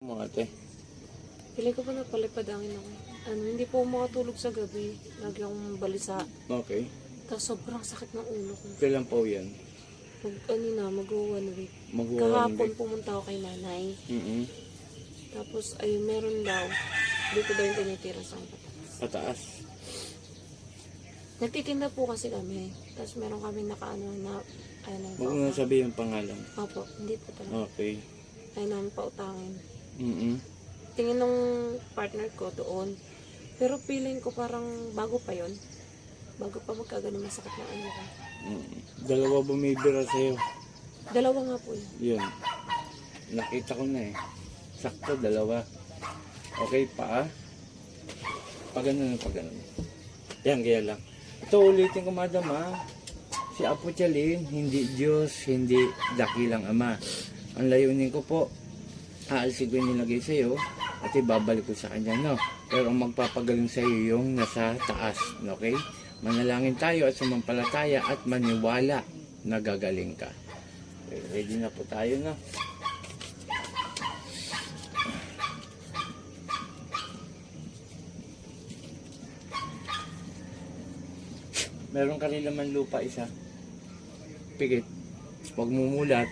Mga ate. Pili ko pa napalipad ang ina ko. Hindi po ako makatulog sa gabi. Lagi akong balisa. Okay. Tapos sobrang sakit ng ulo ko. Kailan po yan? Mag-1 week. Mag-1 Kahapon week. pumunta ako kay nanay. Tapos ayun, meron daw. Dito daw yung tinitira sa pataas. Pataas. Nagtitinda po kasi kami. Tapos meron kami nakaano na Huwag mo na sabihin ang pangalan. Opo, hindi po talaga. Okay. Ayaw namin pautangin. Tingin Tingin nung partner ko doon. Pero feeling ko parang bago pa yon. Bago pa magkagano masakit na ulo ko. Dalawa bumibira sa'yo. Dalawa nga po yun. Yun. Nakita ko na eh. Sakto, dalawa. Okay, paa. Pag ganun. Yan, kaya lang. Ito ulitin ko, madam, ha. Si Apo Tialin, hindi Diyos, hindi dakilang Ama. Ang layunin ko po, aalsin ko yung nilagay sa'yo at ibabalik ko sa kanya, no? Pero ang magpapagaling sa'yo yung nasa taas, okay? Manalangin tayo at sumampalataya at maniwala na gagaling ka. Okay, ready na po tayo, no? Meron ka rin laman lupa isa. Pigit. Huwag mumulat.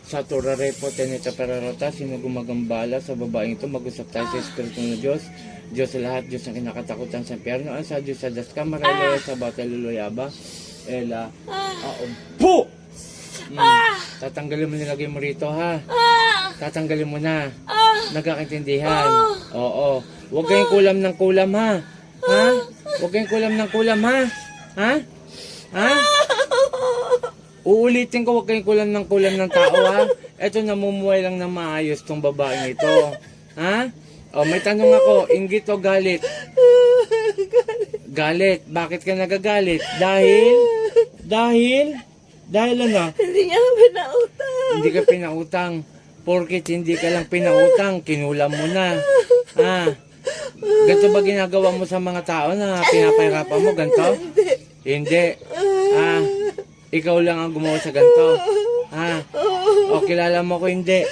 Sa Turarepo, Teneta Perarota, sino gumagambala sa babaeng ito, mag-usap tayo sa Espiritu ng Diyos. Diyos sa lahat, Diyos ang kinakatakutan sa impyerno, ang sa Diyos sa Daskama, Raylo, sa Bataluluyaba, Ela, Po! Tatanggalin mo nilagay mo rito, ha? Tatanggalin mo na. Nagkakaintindihan. Oo. Huwag kayong kulam ng kulam, ha? Ha? Huwag kayong kulam ng kulam, ha? Ha? Ha? Uulitin ko, huwag kayong kulam ng tao, ha? Eto, namumuhay lang na maayos tong babaeng ito. Ha? O, may tanong ako, inggit o galit? Galit. Bakit ka nagagalit? Dahil ano? Hindi niya pinautang. Hindi ka pinautang. Porkit hindi ka lang pinautang, kinulam mo na. Ha? Ganito ba ginagawa mo sa mga tao na pinapahirapan mo? Ganito? Hindi. Ikaw lang ang gumawa sa ganito. O kilala mo ko hindi.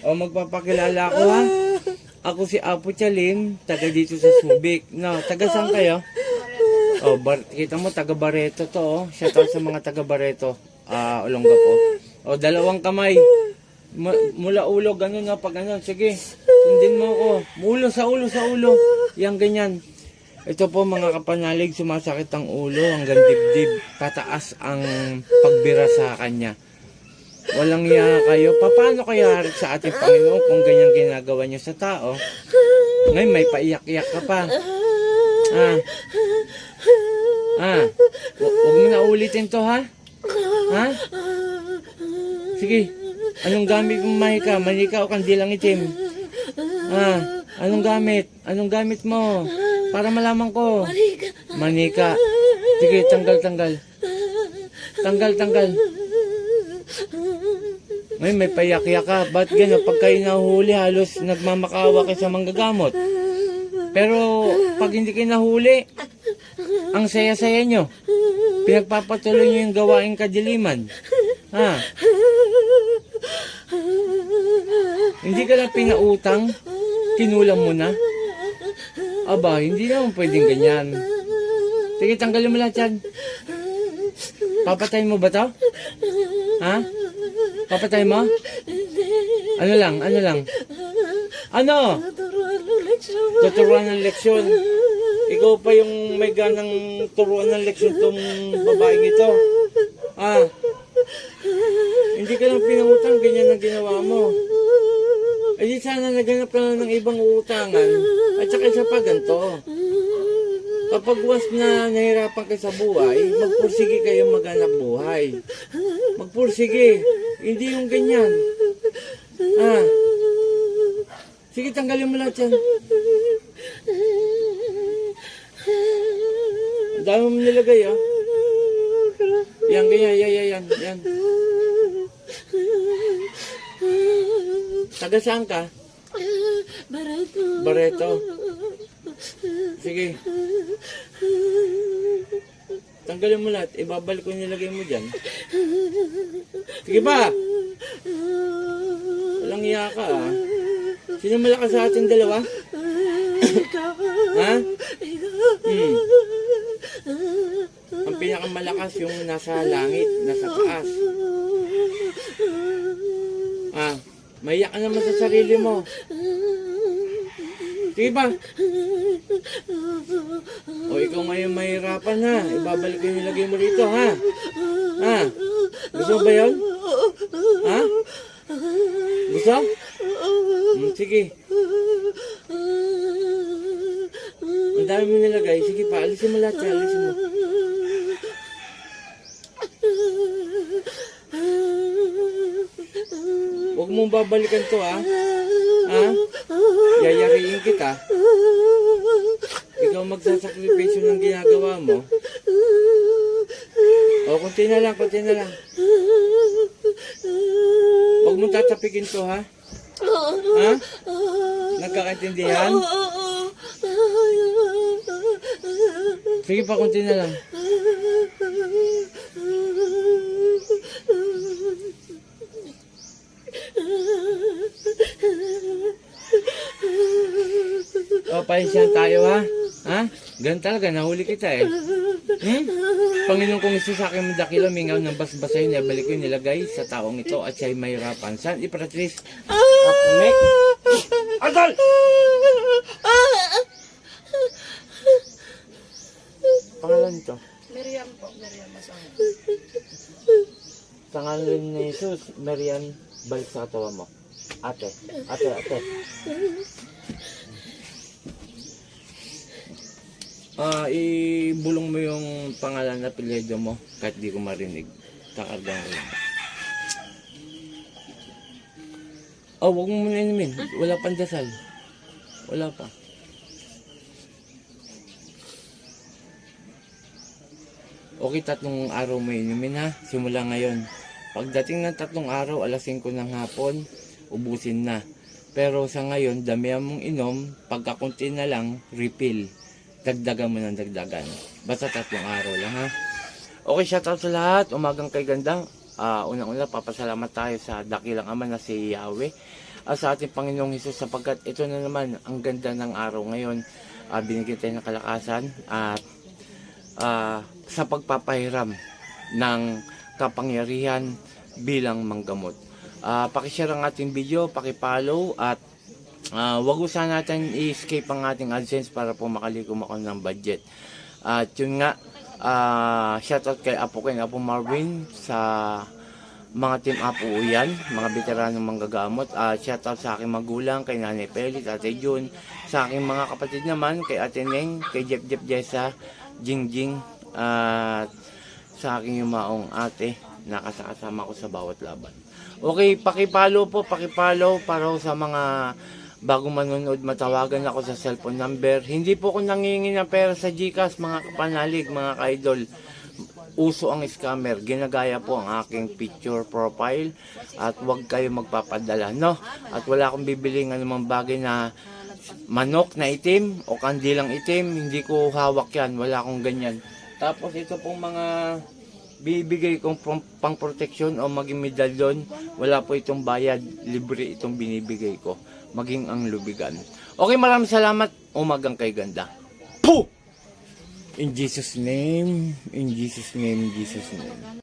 O magpapakilala ako, ha? Ako si Apo Tialin, taga dito sa Subic. No, taga saan kayo? O, kita mo, taga Barreto to, oh. Shout out sa mga taga Barreto. Olongapo. O, dalawang kamay. Mula ulo, ganun na, pag ganun. Sige, sundin mo ako. Ulo sa ulo. Yang ganyan. Ito po mga kapanalig, sumasakit ang ulo hanggang dibdib. Pataas ang pagbira sa kanya. Walang iya kayo. Paano kaya harit sa ating Panginoon kung ganyan ginagawa niyo sa tao? Ngayon may paiyak-iyak ka pa. Huwag mo na ulitin to, ha? Ha? Sige. Anong gamit mo, Mahika? Manika o kandilang itim? Anong gamit? Anong gamit mo? Para malaman ko. Manika. Sige, tanggal. Tanggal. Ngayon may payak-yak ka. Ba't gano'n? Pag kayo nahuli, halos nagmamakawa kayo sa manggagamot. Pero pag hindi kayo nahuli, ang saya-saya nyo. Pinagpapatuloy nyo yung gawaing kadiliman. Hindi ka lang pinautang, kinulam mo na. Aba, hindi naman pwedeng ganyan. Sige, tanggalin mo lahat yan. Papatayin mo ba to? Ha? Papatayin mo? Ano lang? Ano? Tuturuan ng leksyon. Ikaw pa yung may ganang turuan ng leksyon tong babaeng ito. Hindi ka lang pinangutang, ganyan ang ginawa mo. Eh di sana naghanap ka na ng ibang uutangan. At saka isa pa ganito. Kapag was na nahirapan kayo sa buhay, magpursige kayo maghanap buhay. Magpursige. Hindi yung ganyan. Sige, tanggalin mo lahat yan. Ang dami mo nilagay, ha? Yan, ganyan, yan. Taga saan ka? Barreto. Sige. Tanggalin mo lahat. Ibabalik ko yung nilagay mo dyan. Sige pa! Walang iya ka ah. Sino malakas sa ating dalawa? Ha? Ang pinakamalakas yung nasa langit, nasa taas. Ah, maiyak ka naman sa sarili mo. Sige ba? O ikaw ngayon mahirapan ha. Ibabalik ko yung nilagay mo rito ha. Ha? Gusto mo ba yun? Ha? Gusto? Sige. Ang dami mo nilagay. Sige pa, alisin mo lahat. Alisin mo. Huwag mong babalikan to ha. Ha? Yayariin kita. Ikaw magsasakripisyo ng ginagawa mo. O, kunti na lang, kunti na lang. Huwag mong tatapikin to ha. Ha? Nagkakaintindihan? Sige pa, kunti na lang. O, pahisyan tayo ha? Ha? Ganun talaga, nahuli kita eh. Panginoon kong Isus, sa aking dakila, mingaw ng basbasay, nabalik ko yung nilagay sa taong ito at siya'y mahirapan. San ipratris? Apumek? Adol! Pangalan ito? Miriam po, Miriam Masang. Sa ngalan ni Jesus, Marian, balik sa katawa mo. Ate, ate, ate. Ibulong mo yung pangalan na apelyido mo kahit di ko marinig. Kakargang ko lang. Huwag mo muna inumin. Wala pang dasal. Wala pa. Okay, 3 araw mo inumin ha. Simula ngayon. Pagdating ng 3 araw, alas 5 ng hapon, ubusin na. Pero sa ngayon, damihan mong inom, pagkakunti na lang, refill. Dagdagan mo ng dagdagan. Basta 3 araw lang ha. Okay, shoutout sa lahat. Umagang kay ganda. Unang-una, papasalamat tayo sa dakilang ama na si Yahweh. Sa ating Panginoong Hesus sapagkat ito na naman ang ganda ng araw ngayon. Binigyan tayo ng kalakasan at sa pagpapahiram ng kapangyarihan bilang manggamot. Pakishare ang ating video, pakipollow at wag usahan natin i-escape ang ating AdSense para po makalikom ako ng budget. At yun nga, shoutout kay Apo Ken, Apo Marvin sa mga team Apo Uyan, mga veteranong manggagamot. Shoutout sa aking magulang, kay Nanay Pelit, Ate Jun, sa aking mga kapatid naman, kay Ate Neng, kay Jeff Jessa, Jingjing, at sa aking yumaong ate, nakasakasama ko sa bawat laban. Okay, pakipollow po, pakipollow para sa mga bago manonood, matawagan ako sa cellphone number. Hindi po ako nangingi ng pera sa GCash, mga kapanalig, mga ka-idol. Uso ang scammer. Ginagaya po ang aking picture profile at huwag kayo magpapadala, no? At wala akong bibiling anumang bagay na manok na itim o kandilang itim. Hindi ko hawak yan. Wala akong ganyan. Tapos ito pong mga bibigay kong pang protection o maging medalyon, wala po itong bayad. Libre itong binibigay ko. Maging ang lubigan. Okay, maraming salamat. Umagang kay ganda. Puh! In Jesus' name, in Jesus' name, in Jesus' name.